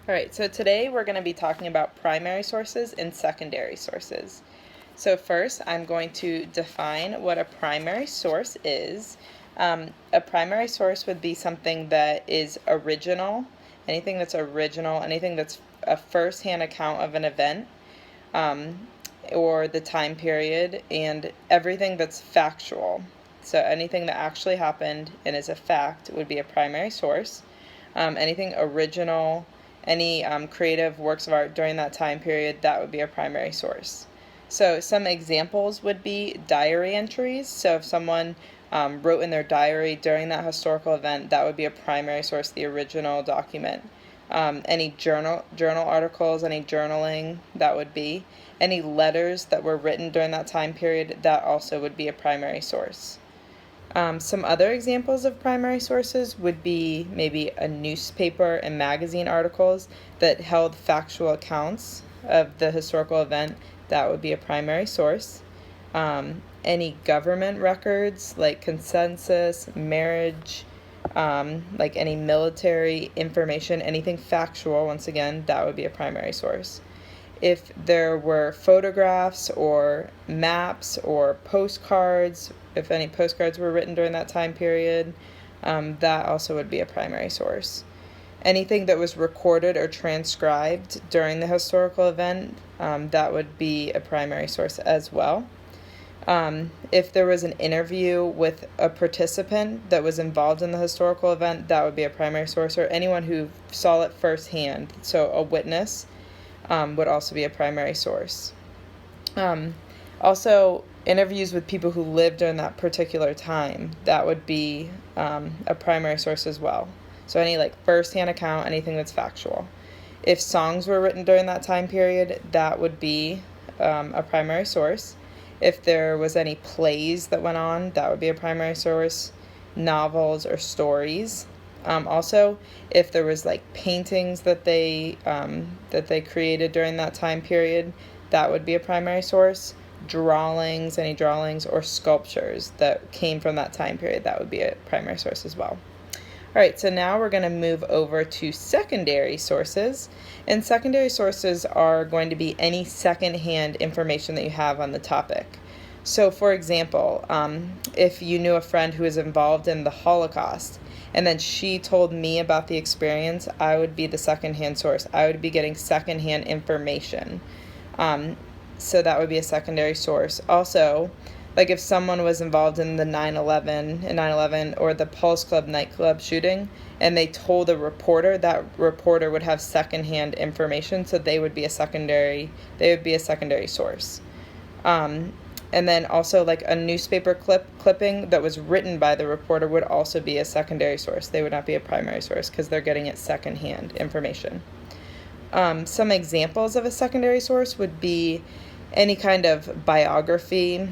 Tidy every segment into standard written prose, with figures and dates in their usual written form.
All right, so today we're going to be talking about primary sources and secondary sources. So first, I'm going to define what a primary source is. A primary source would be something that is original, anything that's original, anything that's a first-hand account of an event, or the time period, and everything that's factual. So anything that actually happened and is a fact would be a primary source. Anything original, any creative works of art during that time period, that would be a primary source. So some examples would be diary entries. So if someone wrote in their diary during that historical event, that would be a primary source, the original document. Any journal articles, any journaling, that would be. Any letters that were written during that time period, that also would be a primary source. Some other examples of primary sources would be maybe a newspaper and magazine articles that held factual accounts of the historical event. That would be a primary source. Any government records like census, marriage, like any military information, anything factual, once again, that would be a primary source. If there were photographs or maps or postcards, if any postcards were written during that time period, that also would be a primary source. Anything that was recorded or transcribed during the historical event, that would be a primary source as well. If there was an interview with a participant that was involved in the historical event, that would be a primary source, or anyone who saw it firsthand, so a witness, would also be a primary source. Also, interviews with people who lived during that particular time, that would be a primary source as well. So any like first-hand account, anything that's factual. If songs were written during that time period, that would be a primary source. If there was any plays that went on, that would be a primary source. Novels or stories. Also, if there was like paintings that they created during that time period, that would be a primary source. Drawings, any drawings or sculptures that came from that time period, that would be a primary source as well. All right, so now we're going to move over to secondary sources. And secondary sources are going to be any secondhand information that you have on the topic. So, for example, if you knew a friend who was involved in the Holocaust, and then she told me about the experience, I would be the secondhand source. I would be getting secondhand information. So that would be a secondary source. Also, like if someone was involved in the 9/11 or the Pulse Club nightclub shooting, and they told a reporter, that reporter would have secondhand information, so they would be a secondary source. And then also like a newspaper clipping that was written by the reporter would also be a secondary source. They would not be a primary source because they're getting it secondhand information. Some examples of a secondary source would be any kind of biography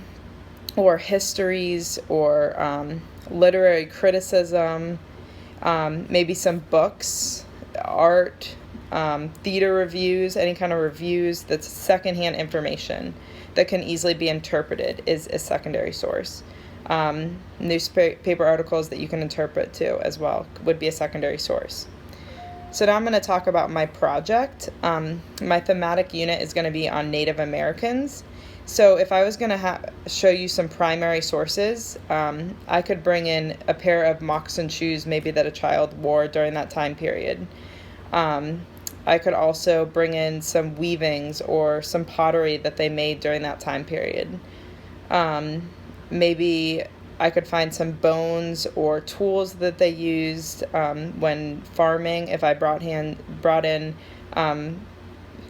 or histories or literary criticism, maybe some books, art, theater reviews, any kind of reviews that's secondhand information that can easily be interpreted is a secondary source. Newspaper articles that you can interpret too as well would be a secondary source. So now I'm going to talk about my project. My thematic unit is going to be on Native Americans. So if I was going to show you some primary sources, I could bring in a pair of moccasin shoes maybe that a child wore during that time period. I could also bring in some weavings or some pottery that they made during that time period. Maybe I could find some bones or tools that they used when farming. If I brought in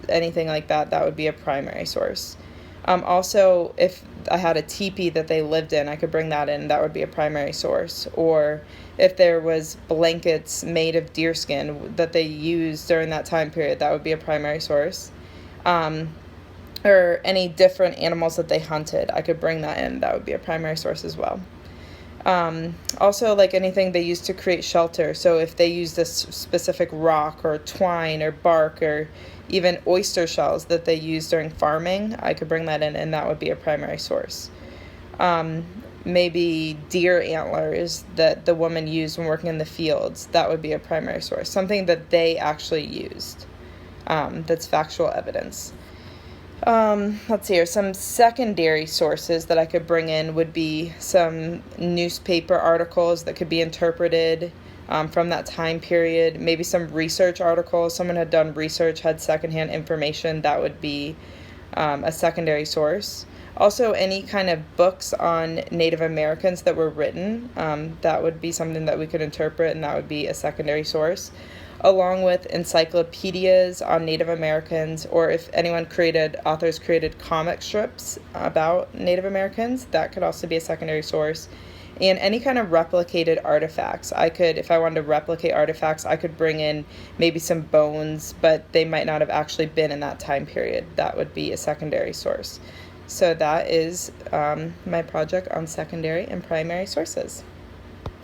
anything like that, that would be a primary source. Also, if I had a teepee that they lived in, I could bring that in. That would be a primary source. Or if there was blankets made of deerskin that they used during that time period, that would be a primary source. Or any different animals that they hunted, I could bring that in. That would be a primary source as well. Also, like anything they used to create shelter. So if they used this specific rock or twine or bark or even oyster shells that they used during farming, I could bring that in, and that would be a primary source. Maybe deer antlers that the woman used when working in the fields, that would be a primary source, something that they actually used. that's factual evidence. Let's see here. Some secondary sources that I could bring in would be some newspaper articles that could be interpreted from that time period. Maybe some research articles. Someone had done research, had secondhand information. That would be a secondary source. Also, any kind of books on Native Americans that were written, that would be something that we could interpret, and that would be a secondary source, along with encyclopedias on Native Americans, or if authors created comic strips about Native Americans, that could also be a secondary source. And any kind of replicated artifacts. If I wanted to replicate artifacts, I could bring in maybe some bones, but they might not have actually been in that time period. That would be a secondary source. So that is my project on secondary and primary sources.